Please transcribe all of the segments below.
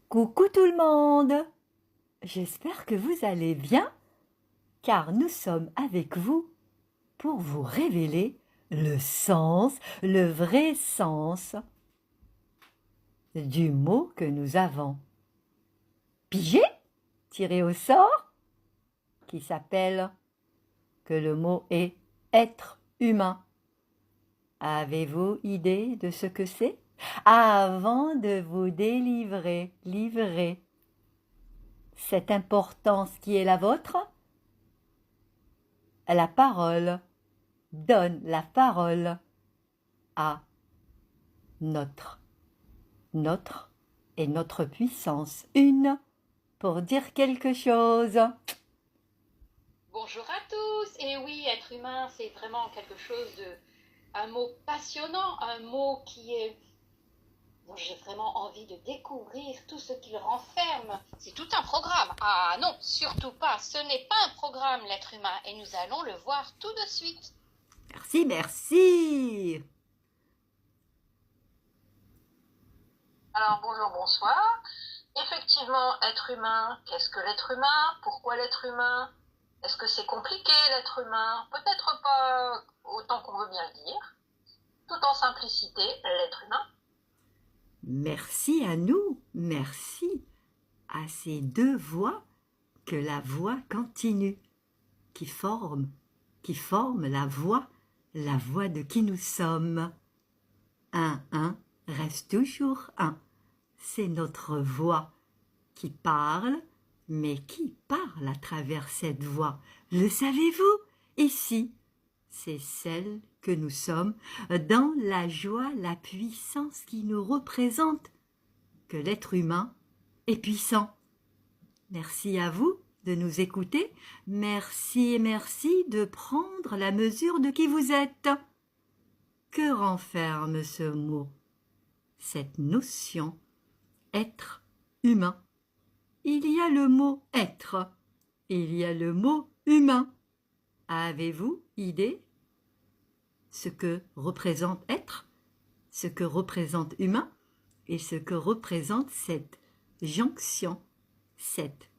Coucou tout le monde! J'espère que vous allez bien, car nous sommes avec vous pour vous révéler le sens, le vrai sens du mot que nous avons pigé, tiré au sort, qui s'appelle, que le mot est être humain. Avez-vous idée de ce que c'est? Avant de vous livrer cette importance qui est la vôtre, la parole donne la parole à notre et notre puissance une pour dire quelque chose. Bonjour à tous. Et oui, être humain, c'est vraiment quelque chose un mot passionnant, un mot dont j'ai vraiment envie de découvrir tout ce qu'il renferme. C'est tout un programme. Ah non, surtout pas. Ce n'est pas un programme, l'être humain, et nous allons le voir tout de suite. Merci, merci. Alors bonjour, bonsoir. Effectivement, être humain, qu'est-ce que l'être humain? Pourquoi l'être humain? Est-ce que c'est compliqué l'être humain? Peut-être pas autant qu'on veut bien le dire. Tout en simplicité, l'être humain. Merci à nous, merci à ces deux voix que la voix continue, qui forme la voix de qui nous sommes. Un reste toujours un. C'est notre voix qui parle, mais qui parle à travers cette voix. Le savez-vous? Ici, c'est celle que nous sommes, dans la joie, la puissance qui nous représente, que l'être humain est puissant. Merci à vous de nous écouter. Merci et merci de prendre la mesure de qui vous êtes. Que renferme ce mot? Cette notion, être humain. Il y a le mot être, il y a le mot humain. Avez-vous idée ce que représente être, ce que représente humain et ce que représente cette jonction, cette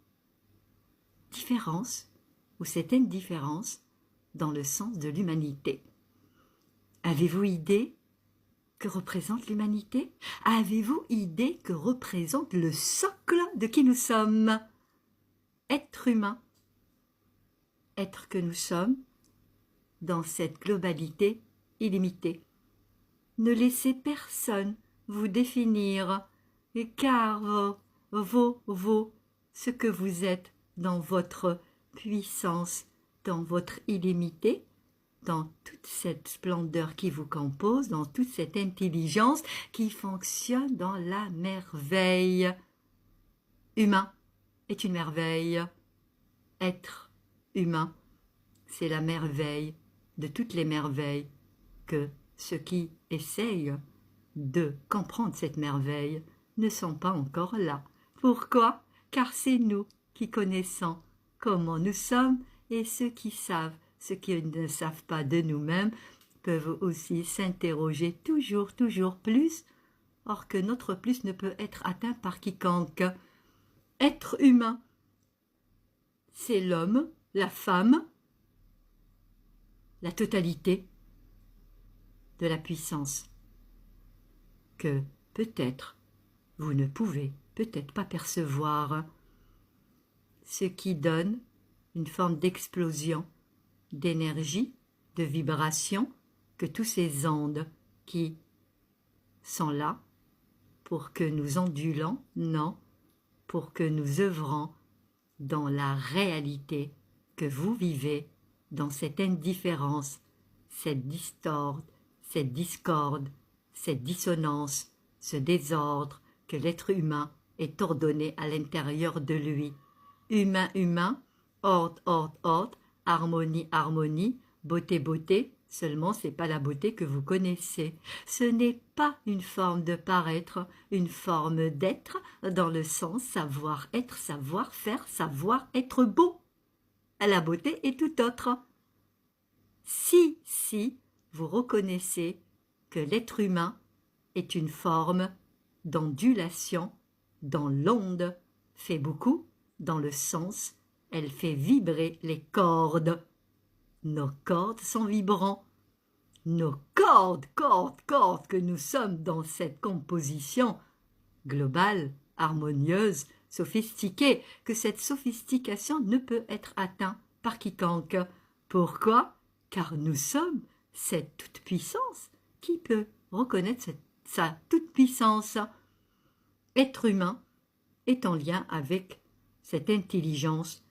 différence ou cette indifférence dans le sens de l'humanité? Avez-vous idée que représente l'humanité? Avez-vous idée que représente le socle de qui nous sommes? Être humain, être que nous sommes dans cette globalité illimitée. Ne laissez personne vous définir, car ce que vous êtes dans votre puissance, dans votre illimité, dans toute cette splendeur qui vous compose, dans toute cette intelligence qui fonctionne dans la merveille. Humain est une merveille. Être humain, c'est la merveille de toutes les merveilles que ceux qui essayent de comprendre cette merveille ne sont pas encore là. Pourquoi? Car c'est nous qui connaissons comment nous sommes, et ceux qui savent, ceux qui ne savent pas de nous-mêmes, peuvent aussi s'interroger toujours plus, or que notre plus ne peut être atteint par quiconque. Être humain, c'est l'homme, la femme, la totalité de la puissance que peut-être vous ne pouvez peut-être pas percevoir, ce qui donne une forme d'explosion, d'énergie, de vibration, que tous ces ondes qui sont là pour que nous ondulons, non, pour que nous œuvrons dans la réalité que vous vivez, dans cette indifférence, cette discorde, cette dissonance, ce désordre que l'être humain est ordonné à l'intérieur de lui. Humain, ordre, harmonie, beauté, seulement c'est pas la beauté que vous connaissez. Ce n'est pas une forme de paraître, une forme d'être, dans le sens savoir-être, savoir-faire, savoir être beau. La beauté est tout autre. Si vous reconnaissez que l'être humain est une forme d'ondulation, dans l'onde, fait beaucoup dans le sens, elle fait vibrer les cordes. Nos cordes sont vibrants. Nos cordes que nous sommes dans cette composition globale, harmonieuse, sophistiquée, que cette sophistication ne peut être atteinte par quiconque. Pourquoi? Car nous sommes cette toute-puissance. Qui peut reconnaître sa toute-puissance? Être humain est en lien avec cette intelligence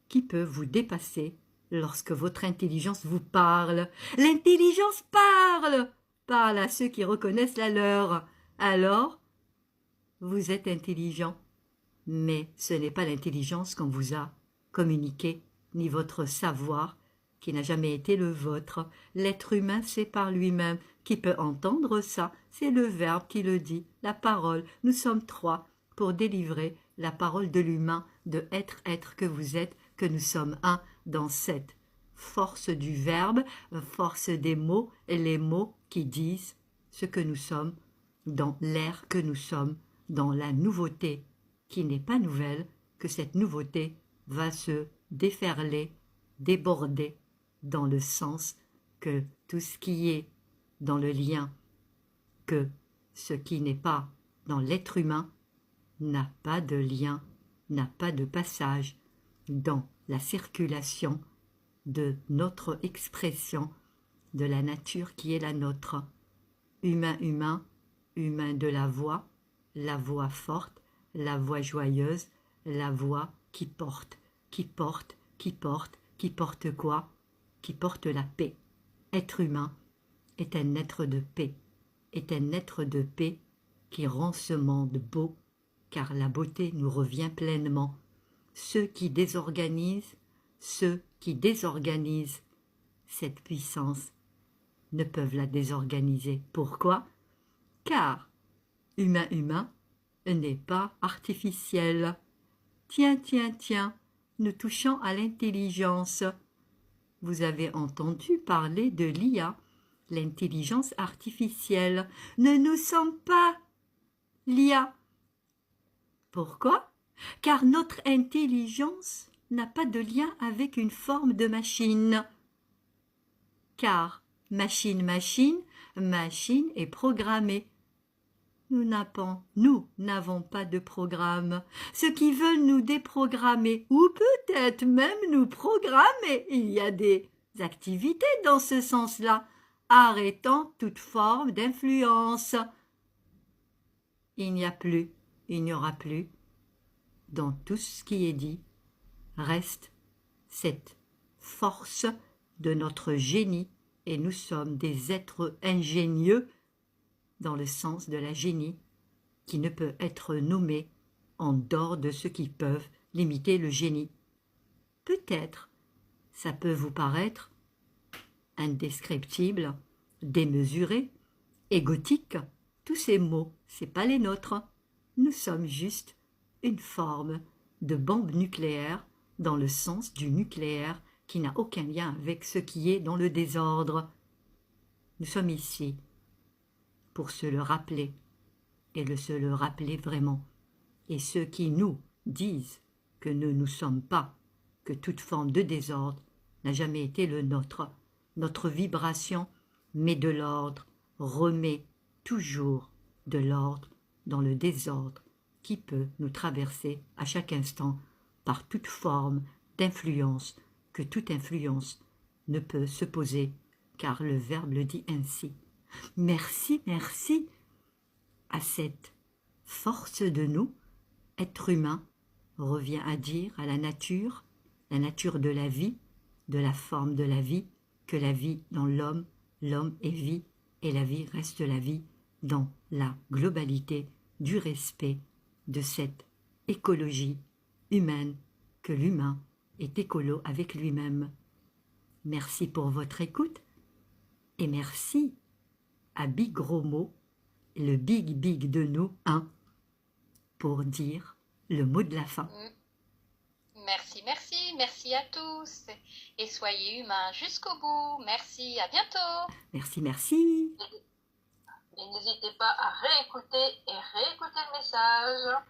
qui peut vous dépasser lorsque votre intelligence vous parle. L'intelligence parle à ceux qui reconnaissent la leur. Alors, vous êtes intelligent, mais ce n'est pas l'intelligence qu'on vous a communiquée, ni votre savoir qui n'a jamais été le vôtre. L'être humain, c'est par lui-même. Qui peut entendre ça? C'est le Verbe qui le dit, la parole. Nous sommes trois pour délivrer la parole de l'humain, de être que vous êtes, que nous sommes un dans cette force du Verbe, force des mots, et les mots qui disent ce que nous sommes, dans l'air que nous sommes, dans la nouveauté qui n'est pas nouvelle, que cette nouveauté va se déferler, déborder, dans le sens que tout ce qui est dans le lien, que ce qui n'est pas dans l'être humain n'a pas de lien, n'a pas de passage dans la circulation de notre expression, de la nature qui est la nôtre. Humain, humain de la voix forte, la voix joyeuse, la voix qui porte quoi? Qui porte la paix. Être humain est un être de paix, qui rend ce monde beau, car la beauté nous revient pleinement. Ceux qui désorganisent cette puissance ne peuvent la désorganiser. Pourquoi? Car humain n'est pas artificiel. Tiens, nous touchons à l'intelligence. Vous avez entendu parler de l'IA, l'intelligence artificielle. Nous sommes pas l'IA. Pourquoi? Car notre intelligence n'a pas de lien avec une forme de machine. Car machine est programmée. Nous n'avons pas de programme. Ceux qui veulent nous déprogrammer, ou peut-être même nous programmer, il y a des activités dans ce sens-là, arrêtant toute forme d'influence. Il n'y aura plus, dans tout ce qui est dit, reste cette force de notre génie, et nous sommes des êtres ingénieux, dans le sens de la génie, qui ne peut être nommé en dehors de ceux qui peuvent limiter le génie. Peut-être, ça peut vous paraître indescriptible, démesuré, égotique, tous ces mots, c'est pas les nôtres. Nous sommes juste une forme de bombe nucléaire dans le sens du nucléaire qui n'a aucun lien avec ce qui est dans le désordre. Nous sommes ici pour se le rappeler, et se le rappeler vraiment. Et ceux qui nous disent que nous ne sommes pas, que toute forme de désordre n'a jamais été le nôtre. Notre vibration met de l'ordre, remet toujours de l'ordre dans le désordre qui peut nous traverser à chaque instant par toute forme d'influence, que toute influence ne peut se poser, car le Verbe le dit ainsi. Merci à cette force de nous, être humain, revient à dire à la nature de la vie, de la forme de la vie, que la vie dans l'homme est vie, et la vie reste la vie dans la globalité du respect de cette écologie humaine, que l'humain est écolo avec lui-même. Merci pour votre écoute, et merci à Big Gros Mot, le big de nous, pour dire le mot de la fin. Merci à tous. Et soyez humains jusqu'au bout. Merci, à bientôt. Merci. Et n'hésitez pas à réécouter le message.